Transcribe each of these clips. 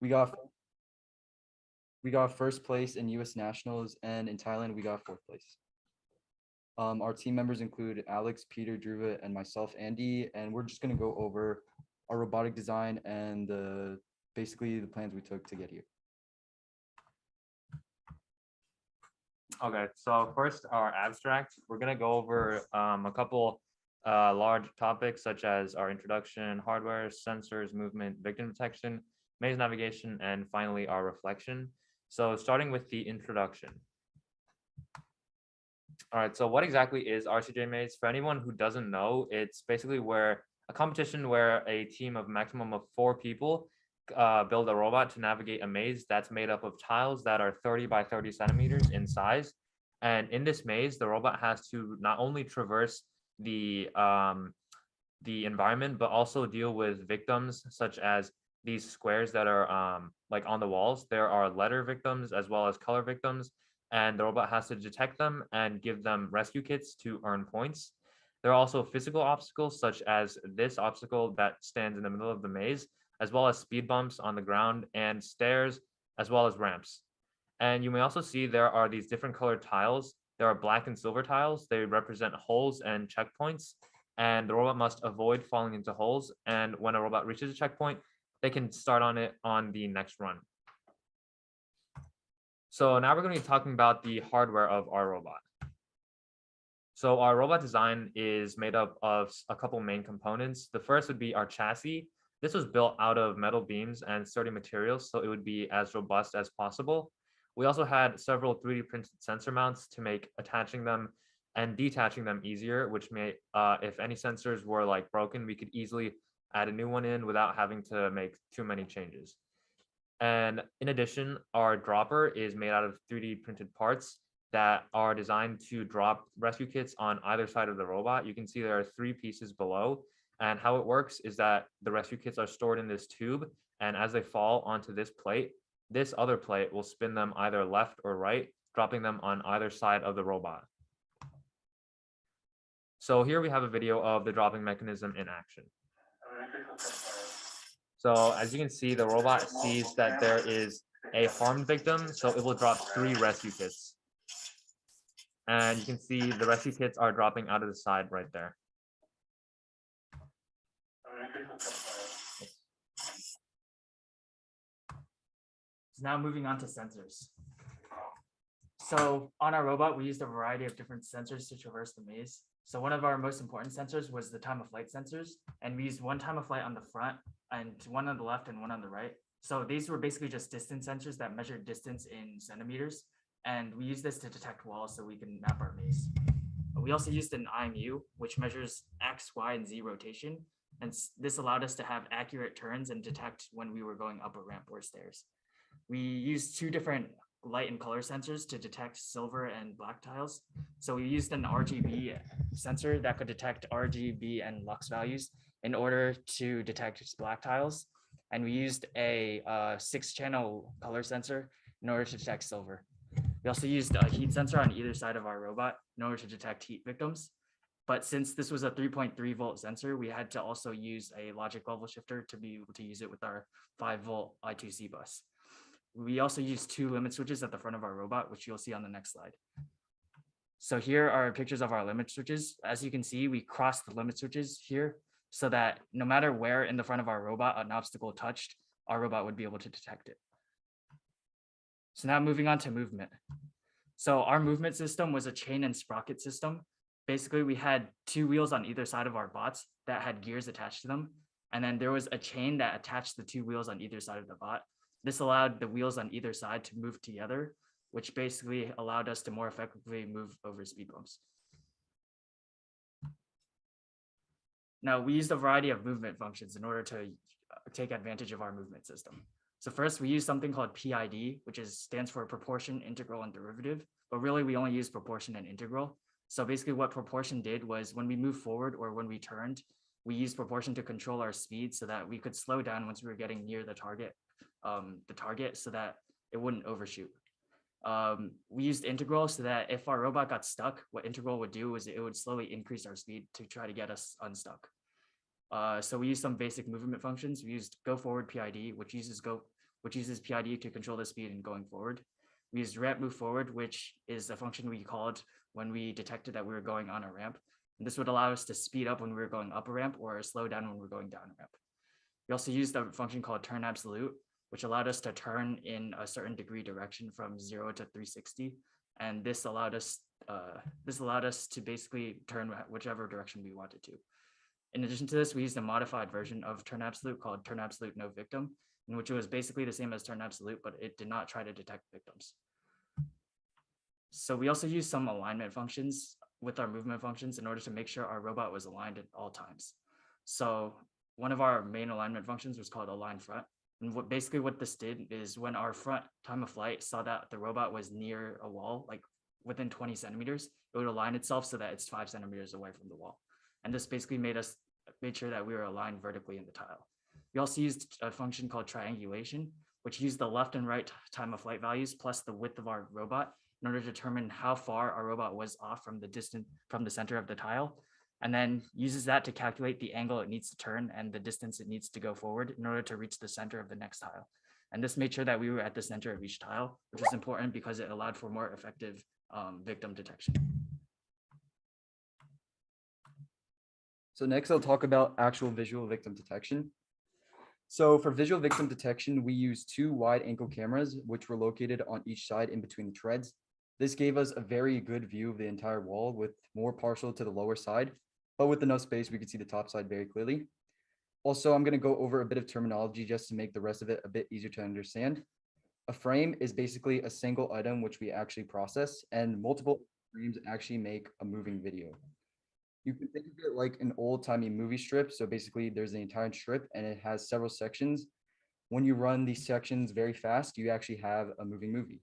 We got we got first place in U.S. Nationals, and in Thailand we got fourth place. Our team members include Alex, Peter, Dhruv, and myself, Andy, and we're just gonna go over our robotic design and basically the plans we took to get here. Okay, so first our abstract. We're gonna go over a couple large topics such as our introduction, hardware, sensors, movement, victim detection, maze navigation, and finally our reflection. So starting with the introduction. All right, so what exactly is RCJ Maze? For anyone who doesn't know, it's basically where a competition where a team of maximum of 4 people build a robot to navigate a maze that's made up of tiles that are 30 by 30 centimeters in size. And in this maze, the robot has to not only traverse the environment, but also deal with victims such as these squares that are like on the walls. There are letter victims as well as color victims, and the robot has to detect them and give them rescue kits to earn points. There are also physical obstacles such as this obstacle that stands in the middle of the maze, as well as speed bumps on the ground and stairs, as well as ramps. And you may also see there are these different colored tiles. There are black and silver tiles. They represent holes and checkpoints, and the robot must avoid falling into holes. And when a robot reaches a checkpoint, they can start on it on the next run. So now we're going to be talking about the hardware of our robot. So our robot design is made up of a couple main components. The first would be our chassis. This was built out of metal beams and sturdy materials, so it would be as robust as possible. We also had several 3D printed sensor mounts to make attaching them and detaching them easier, which may, if any sensors were like broken, we could easily add a new one in without having to make too many changes. And in addition, our dropper is made out of 3D printed parts that are designed to drop rescue kits on either side of the robot. You can see there are 3 pieces below. And how it works is that the rescue kits are stored in this tube. And as they fall onto this plate, this other plate will spin them either left or right, dropping them on either side of the robot. So here we have a video of the dropping mechanism in action. So as you can see, the robot sees that there is a harmed victim, so it will drop 3 rescue kits. And you can see the rescue kits are dropping out of the side right there. So now moving on to sensors. So on our robot, we used a variety of different sensors to traverse the maze. So one of our most important sensors was the time of flight sensors, and we used one time of flight on the front and one on the left and one on the right. So these were basically just distance sensors that measured distance in centimeters, and we use this to detect walls so we can map our maze. We also used an IMU, which measures X, Y, and Z rotation, and this allowed us to have accurate turns and detect when we were going up a ramp or stairs. We used 2 different light and color sensors to detect silver and black tiles. So we used an RGB sensor that could detect RGB and lux values in order to detect black tiles. And we used a 6-channel color sensor in order to detect silver. We also used a heat sensor on either side of our robot in order to detect heat victims. But since this was a 3.3 volt sensor, we had to also use a logic level shifter to be able to use it with our 5 volt I2C bus. We also use 2 limit switches at the front of our robot, which you'll see on the next slide. So here are pictures of our limit switches. As you can see, we crossed the limit switches here so that no matter where in the front of our robot an obstacle touched, our robot would be able to detect it. So now moving on to movement. So our movement system was a chain and sprocket system. Basically, we had 2 wheels on either side of our bots that had gears attached to them. And then there was a chain that attached the 2 wheels on either side of the bot. This allowed the wheels on either side to move together, which basically allowed us to more effectively move over speed bumps. Now, we used a variety of movement functions in order to take advantage of our movement system. So first, we use something called PID, which stands for proportion, integral, and derivative. But really, we only use proportion and integral. So basically what proportion did was when we moved forward or when we turned, we used proportion to control our speed so that we could slow down once we were getting near the target so that it wouldn't overshoot. We used integral so that if our robot got stuck, what integral would do is it would slowly increase our speed to try to get us unstuck. So we used some basic movement functions. We used go forward PID, which uses which uses PID to control the speed and going forward. We used ramp move forward, which is a function we called when we detected that we were going on a ramp. And this would allow us to speed up when we were going up a ramp or slow down when we were going down a ramp. We also used a function called turn absolute, which allowed us to turn in a certain degree direction from 0 to 360. And this allowed us to basically turn whichever direction we wanted to. In addition to this, we used a modified version of turn absolute called turn absolute no victim, in which it was basically the same as turn absolute, but it did not try to detect victims. So we also used some alignment functions with our movement functions in order to make sure our robot was aligned at all times. So one of our main alignment functions was called align front. And basically what this did is when our front time of flight saw that the robot was near a wall, like within 20 centimeters, it would align itself so that it's 5 centimeters away from the wall. And this basically made sure that we were aligned vertically in the tile. We also used a function called triangulation, which used the left and right time of flight values plus the width of our robot in order to determine how far our robot was off from the center of the tile, and then uses that to calculate the angle it needs to turn and the distance it needs to go forward in order to reach the center of the next tile. And this made sure that we were at the center of each tile, which is important because it allowed for more effective victim detection. So next I'll talk about actual visual victim detection. So for visual victim detection, we use 2 wide angle cameras, which were located on each side in between the treads. This gave us a very good view of the entire wall with more partial to the lower side, but with enough space, we could see the top side very clearly. Also, I'm going to go over a bit of terminology just to make the rest of it a bit easier to understand. A frame is basically a single item which we actually process, and multiple frames actually make a moving video. You can think of it like an old-timey movie strip. So basically there's an entire strip and it has several sections. When you run these sections very fast, you actually have a moving movie.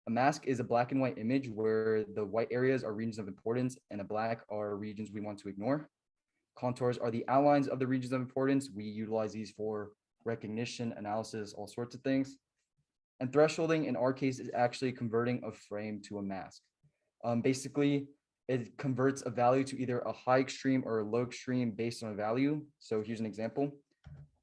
A mask is a black and white image where the white areas are regions of importance and the black are regions we want to ignore. Contours are the outlines of the regions of importance. We utilize these for recognition, analysis, all sorts of things. And thresholding in our case is actually converting a frame to a mask. Basically, it converts a value to either a high extreme or a low extreme based on a value. So here's an example.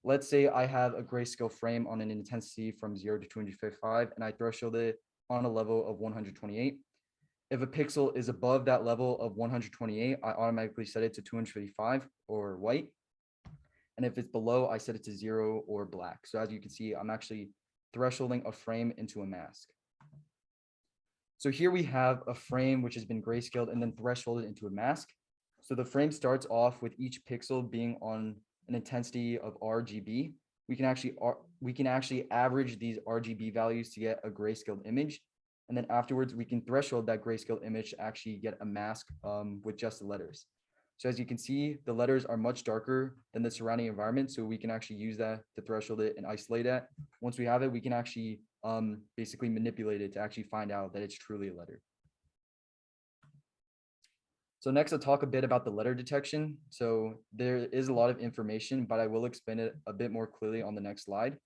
Let's say I have a grayscale frame on an intensity from 0 to 255, and I threshold it on a level of 128. If a pixel is above that level of 128, I automatically set it to 255 or white. And if it's below, I set it to 0 or black. So as you can see, I'm actually thresholding a frame into a mask. So here we have a frame which has been grayscaled and then thresholded into a mask. So the frame starts off with each pixel being on an intensity of RGB. We can actually average these RGB values to get a grayscaled image. And then afterwards, we can threshold that grayscale image to actually get a mask with just the letters. So as you can see, the letters are much darker than the surrounding environment. So we can actually use that to threshold it and isolate it. Once we have it, we can actually basically manipulate it to actually find out that it's truly a letter. So next I'll talk a bit about the letter detection. So there is a lot of information, but I will explain it a bit more clearly on the next slide.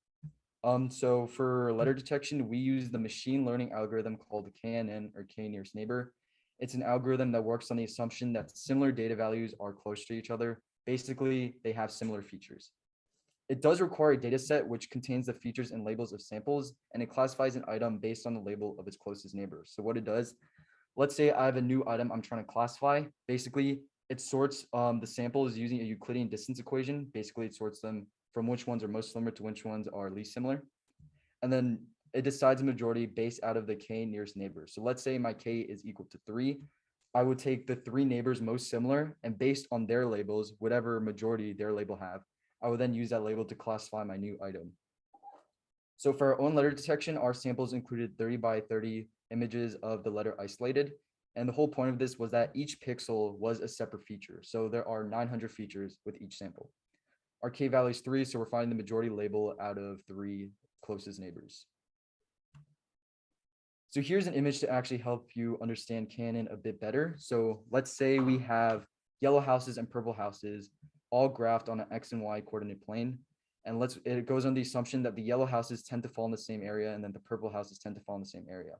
So for letter detection, we use the machine learning algorithm called the K-NN or K-nearest neighbor. It's an algorithm that works on the assumption that similar data values are close to each other. Basically, they have similar features. It does require a data set which contains the features and labels of samples, and it classifies an item based on the label of its closest neighbor. So what it does, let's say I have a new item I'm trying to classify. Basically, it sorts the samples using a Euclidean distance equation. Basically, it sorts them from which ones are most similar to which ones are least similar. And then it decides a majority based out of the K nearest neighbor. So let's say my K is equal to 3. I would take the 3 neighbors most similar, and based on their labels, whatever majority their label have, I would then use that label to classify my new item. So for our own letter detection, our samples included 30 by 30 images of the letter isolated. And the whole point of this was that each pixel was a separate feature. So there are 900 features with each sample. Our K value is 3, so we're finding the majority label out of 3 closest neighbors. So here's an image to actually help you understand K-NN a bit better. So let's say we have yellow houses and purple houses all graphed on an X and Y coordinate plane. And it goes on the assumption that the yellow houses tend to fall in the same area and then the purple houses tend to fall in the same area.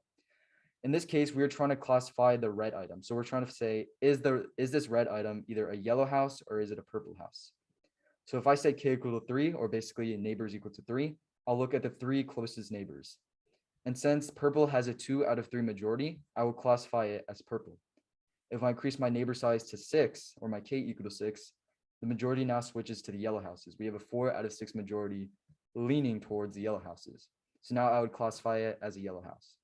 In this case, we're trying to classify the red item. So we're trying to say, is this red item either a yellow house or is it a purple house? So if I say K equal to 3, or basically neighbors equal to 3, I'll look at the 3 closest neighbors. And since purple has a 2 out of 3 majority, I will classify it as purple. If I increase my neighbor size to 6, or my k equal to 6, the majority now switches to the yellow houses. We have a 4 out of 6 majority leaning towards the yellow houses. So now I would classify it as a yellow house.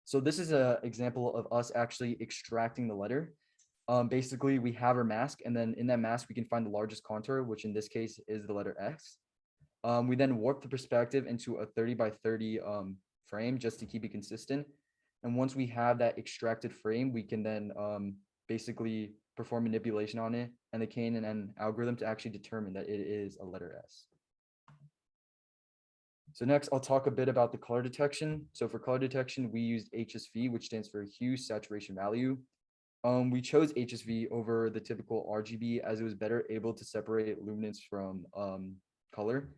So this is an example of us actually extracting the letter. Basically, we have our mask, and then in that mask, we can find the largest contour, which in this case is the letter X. We then warp the perspective into a 30 by 30 frame just to keep it consistent. And once we have that extracted frame, we can then basically perform manipulation on it and the K&N algorithm to actually determine that it is a letter S. So next, I'll talk a bit about the color detection. So for color detection, we used HSV, which stands for hue saturation value. We chose HSV over the typical RGB as it was better able to separate luminance from color.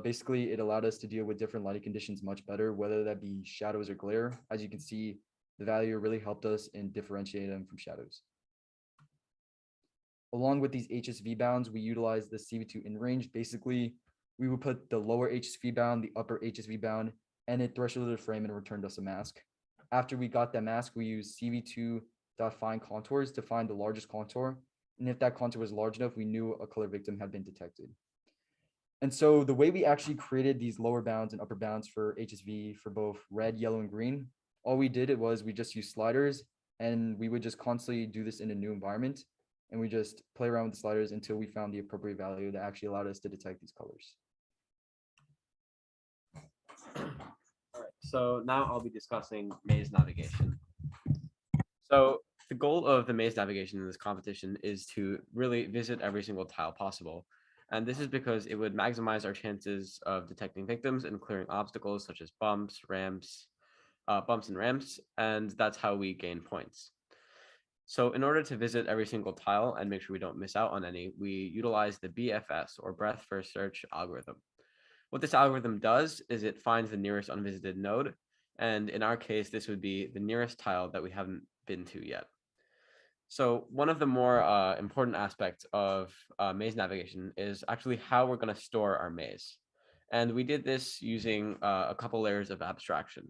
Basically, it allowed us to deal with different lighting conditions much better, whether that be shadows or glare. As you can see, the value really helped us in differentiating them from shadows. Along with these HSV bounds, we utilize the CV2 in range. Basically, we would put the lower HSV bound, the upper HSV bound, and it thresholded the frame and returned us a mask. After we got that mask, we used CV2.find contours to find the largest contour. And if that contour was large enough, we knew a color victim had been detected. And so the way we actually created these lower bounds and upper bounds for HSV for both red, yellow, and green, all we did was we just used sliders, and we would just constantly do this in a new environment. And we just play around with the sliders until we found the appropriate value that actually allowed us to detect these colors. All right, so now I'll be discussing maze navigation. So the goal of the maze navigation in this competition is to really visit every single tile possible. And this is because it would maximize our chances of detecting victims and clearing obstacles such as bumps and ramps, and that's how we gain points. So in order to visit every single tile and make sure we don't miss out on any, we utilize the BFS, or breadth first search algorithm. What this algorithm does is it finds the nearest unvisited node, and in our case, this would be the nearest tile that we haven't been to yet. So one of the more important aspects of maze navigation is actually how we're going to store our maze. And we did this using a couple layers of abstraction.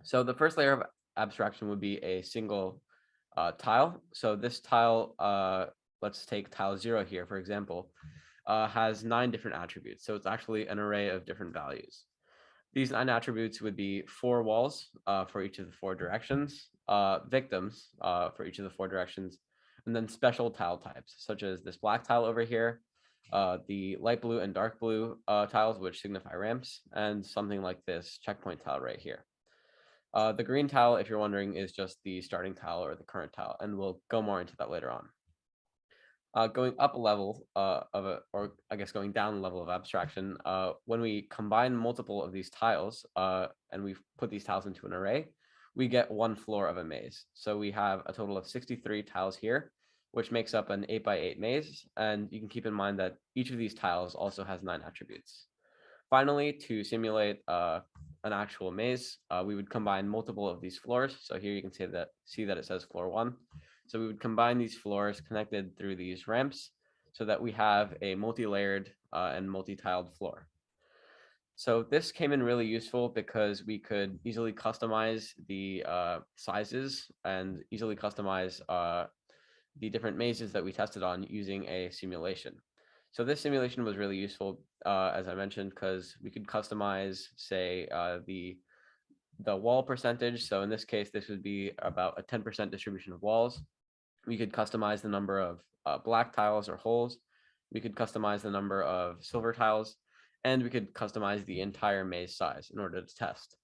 So the first layer of abstraction would be a single tile. So this tile, let's take tile 0 here, for example, has 9 different attributes. So it's actually an array of different values. These 9 attributes would be 4 walls for each of the 4 directions, victims for each of the 4 directions, and then special tile types, such as this black tile over here, the light blue and dark blue tiles, which signify ramps, and something like this checkpoint tile right here. The green tile, if you're wondering, is just the starting tile or the current tile, and we'll go more into that later on. Going up a level or I guess going down a level of abstraction, when we combine multiple of these tiles and we put these tiles into an array, we get 1 floor of a maze. So we have a total of 63 tiles here, which makes up an 8 by 8 maze. And you can keep in mind that each of these tiles also has 9 attributes. Finally, to simulate an actual maze, we would combine multiple of these floors. So here you can see that it says floor 1. So we would combine these floors connected through these ramps so that we have a multi-layered and multi-tiled floor. So this came in really useful because we could easily customize the sizes and easily customize the different mazes that we tested on using a simulation. So this simulation was really useful, as I mentioned, because we could customize, say, the wall percentage. So in this case, this would be about a 10% distribution of walls. We could customize the number of black tiles or holes. We could customize the number of silver tiles, and we could customize the entire maze size in order to test.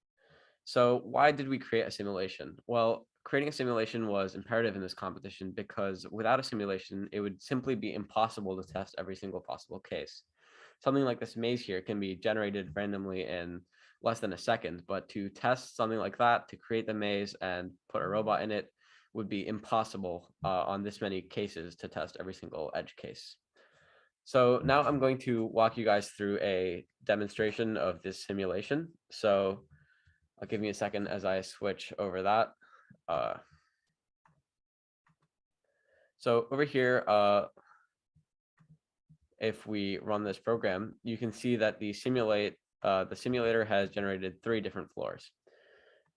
So why did we create a simulation? Well, creating a simulation was imperative in this competition because without a simulation, it would simply be impossible to test every single possible case. Something like this maze here can be generated randomly in less than a second, but to test something like that, to create the maze and put a robot in it, would be impossible on this many cases to test every single edge case. So now I'm going to walk you guys through a demonstration of this simulation. So I'll give me a second as I switch over that. So over here, if we run this program, you can see that the simulator has generated 3 different floors.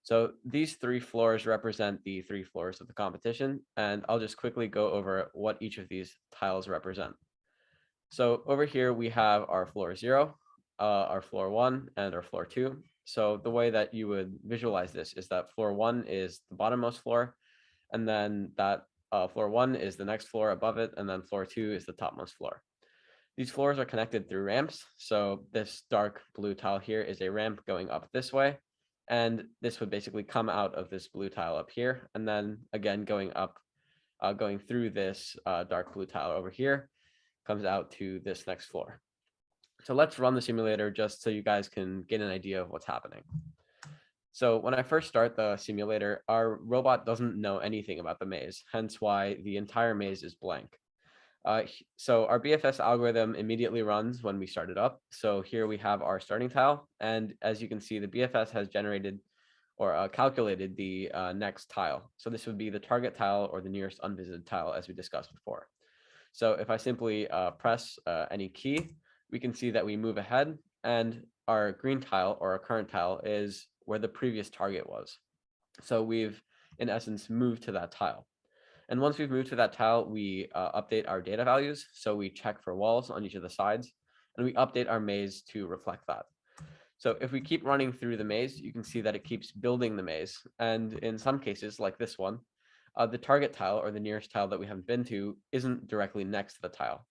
So these 3 floors represent the 3 floors of the competition, and I'll just quickly go over what each of these tiles represent. So over here we have our floor 0, our floor 1, and our floor 2. So the way that you would visualize this is that floor 1 is the bottommost floor, and then that floor 1 is the next floor above it, and then floor 2 is the topmost floor. These floors are connected through ramps. So this dark blue tile here is a ramp going up this way. And this would basically come out of this blue tile up here. And then again, going up, going through this dark blue tile over here, comes out to this next floor. So let's run the simulator just so you guys can get an idea of what's happening. So when I first start the simulator, our robot doesn't know anything about the maze, hence why the entire maze is blank. So our BFS algorithm immediately runs when we start it up. So here we have our starting tile. And as you can see, the BFS has generated or calculated the next tile. So this would be the target tile or the nearest unvisited tile, as we discussed before. So if I simply press any key, we can see that we move ahead, and our green tile or our current tile is where the previous target was. So we've, in essence, moved to that tile. And once we've moved to that tile, we update our data values. So we check for walls on each of the sides, and we update our maze to reflect that. So if we keep running through the maze, you can see that it keeps building the maze. And in some cases, like this one, the target tile or the nearest tile that we haven't been to isn't directly next to the tile.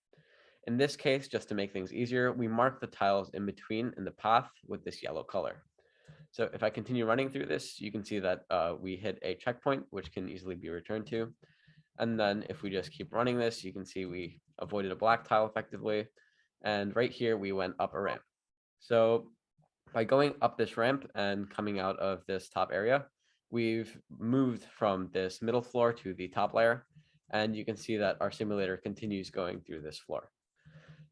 In this case, just to make things easier, we mark the tiles in between in the path with this yellow color. So if I continue running through this, you can see that we hit a checkpoint, which can easily be returned to. And then if we just keep running this, you can see we avoided a black tile effectively. And right here, we went up a ramp. So by going up this ramp and coming out of this top area, we've moved from this middle floor to the top layer. And you can see that our simulator continues going through this floor.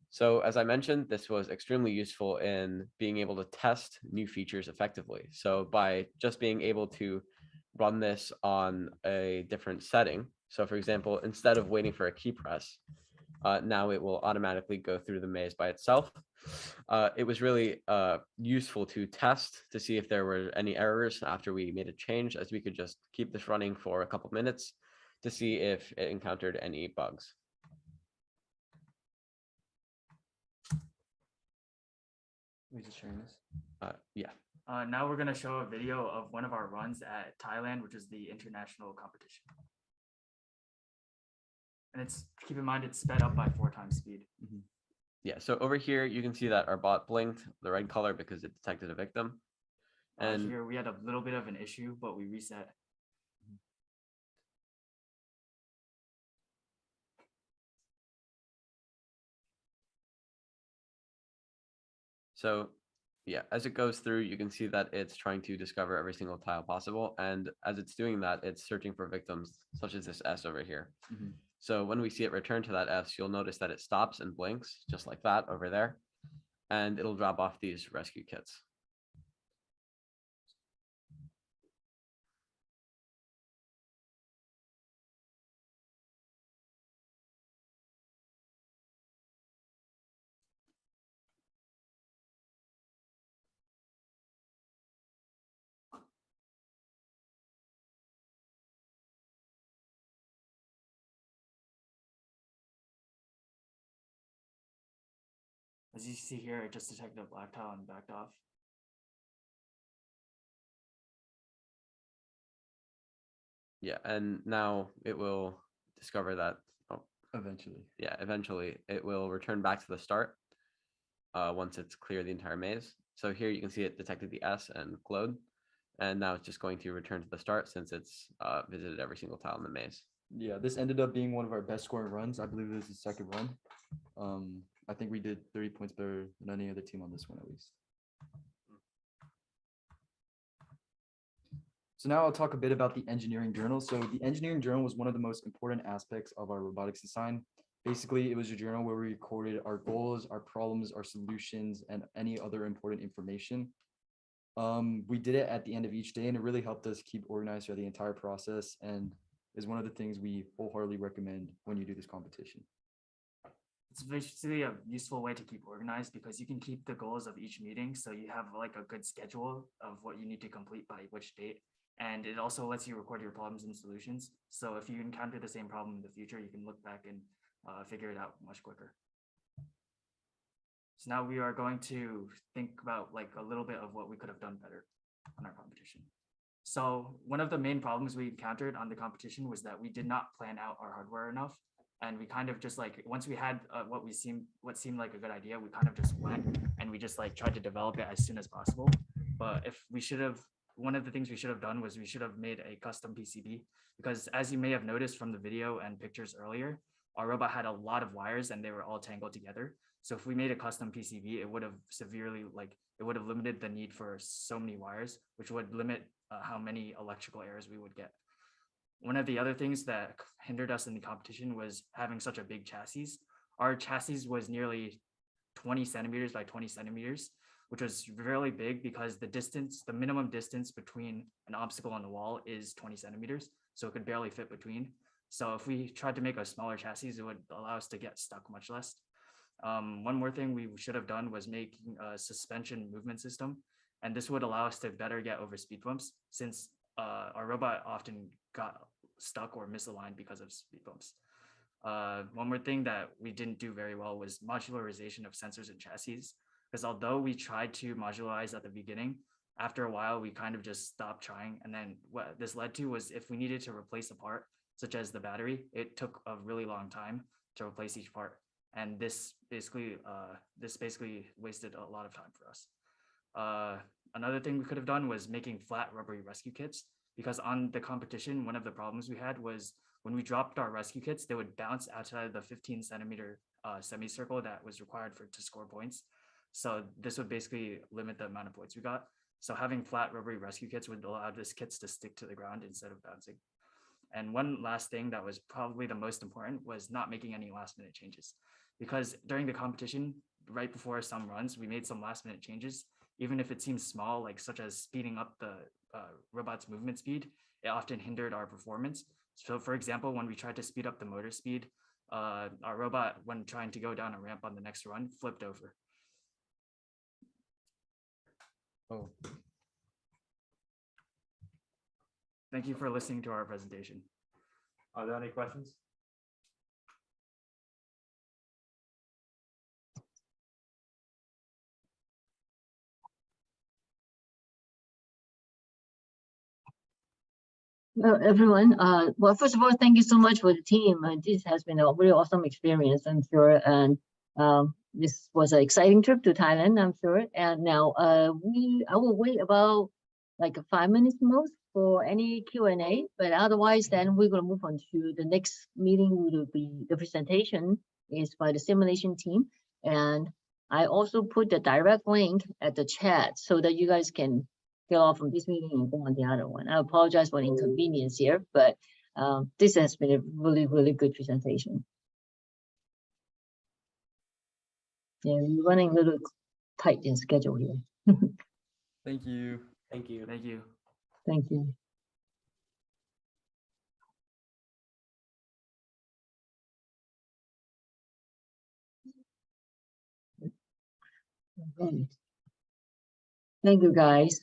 So as I mentioned, this was extremely useful in being able to test new features effectively. So by just being able to run this on a different setting. So for example, instead of waiting for a key press, now it will automatically go through the maze by itself. It was really useful to test to see if there were any errors after we made a change, as we could just keep this running for a couple minutes to see if it encountered any bugs. We just sharing this. Yeah. Now we're going to show a video of one of our runs at Thailand, which is the international competition. And it's, keep in mind, it's sped up by 4 times speed. Yeah, so over here, you can see that our bot blinked the red color because it detected a victim. And here we had a little bit of an issue, but we reset. so, yeah, as it goes through, you can see that it's trying to discover every single tile possible. And as it's doing that, it's searching for victims, such as this S over here. So when we see it return to that S, you'll notice that it stops and blinks just like that over there. And it'll drop off these rescue kits. As you see here, it just detected a black tile and backed off. Yeah, and now it will discover that, Eventually. yeah, eventually it will return back to the start once it's cleared the entire maze. So here you can see it detected the S and glowed, and now it's just going to return to the start since it's visited every single tile in the maze. Yeah, this ended up being one of our best scoring runs. I believe it was the second run. I think we did 30 points better than any other team on this one, at least. So now I'll talk a bit about the engineering journal. So the engineering journal was one of the most important aspects of our robotics design. Basically, it was a journal where we recorded our goals, our problems, our solutions, and any other important information. We did it at the end of each day, and it really helped us keep organized throughout the entire process, and is one of the things we wholeheartedly recommend when you do this competition. It's basically a useful way to keep organized because you can keep the goals of each meeting. So you have like a good schedule of what you need to complete by which date. And it also lets you record your problems and solutions. So if you encounter the same problem in the future, you can look back and figure it out much quicker. So now we are going to think about like a little bit of what we could have done better on our competition. So one of the main problems we encountered on the competition was that we did not plan out our hardware enough. And we kind of just like, once we had what seemed like a good idea, we kind of just went and we just like tried to develop it as soon as possible. But if we should have, one of the things we should have done was we should have made a custom PCB, because as you may have noticed from the video and pictures earlier, our robot had a lot of wires and they were all tangled together. So if we made a custom PCB, it would have severely it would have limited the need for so many wires, which would limit how many electrical errors we would get. One of the other things that hindered us in the competition was having such a big chassis. Our chassis was nearly 20 centimeters by 20 centimeters, which was really big because the minimum distance between an obstacle and the wall is 20 centimeters. So it could barely fit between. So if we tried to make a smaller chassis, it would allow us to get stuck much less. One more thing we should have done was making a suspension movement system. And this would allow us to better get over speed bumps, since our robot often got stuck or misaligned because of speed bumps. One more thing that we didn't do very well was modularization of sensors and chassis, because although we tried to modularize at the beginning, after a while, we kind of just stopped trying. And then what this led to was if we needed to replace a part, such as the battery, it took a really long time to replace each part. And this basically wasted a lot of time for us. Another thing we could have done was making flat rubbery rescue kits, because on the competition, one of the problems we had was when we dropped our rescue kits, they would bounce outside the 15 centimeter semicircle that was required to score points. So this would basically limit the amount of points we got. So having flat rubbery rescue kits would allow these kits to stick to the ground instead of bouncing. And one last thing that was probably the most important was not making any last minute changes, because during the competition, right before some runs, we made some last minute changes. Even if it seems small, like such as speeding up the robot's movement speed, it often hindered our performance. So for example, when we tried to speed up the motor speed, our robot, when trying to go down a ramp on the next run, flipped over. Oh, Thank you for listening to our presentation. Are there any questions? Well, everyone, well, first of all, thank you so much for the team. This has been a really awesome experience, I'm sure. And this was an exciting trip to Thailand, I'm sure. And now I will wait about like 5 minutes most for any Q&A, but otherwise then we're going to move on to the next meeting. Will be the presentation is by the simulation team. And I also put the direct link at the chat so that you guys can get off from this meeting and go on the other one. I apologize for the inconvenience here, but this has been a really, really good presentation. Yeah, we're running a little tight in schedule here. thank you. Thank you. Thank you. Thank you. Okay. Thank you, guys.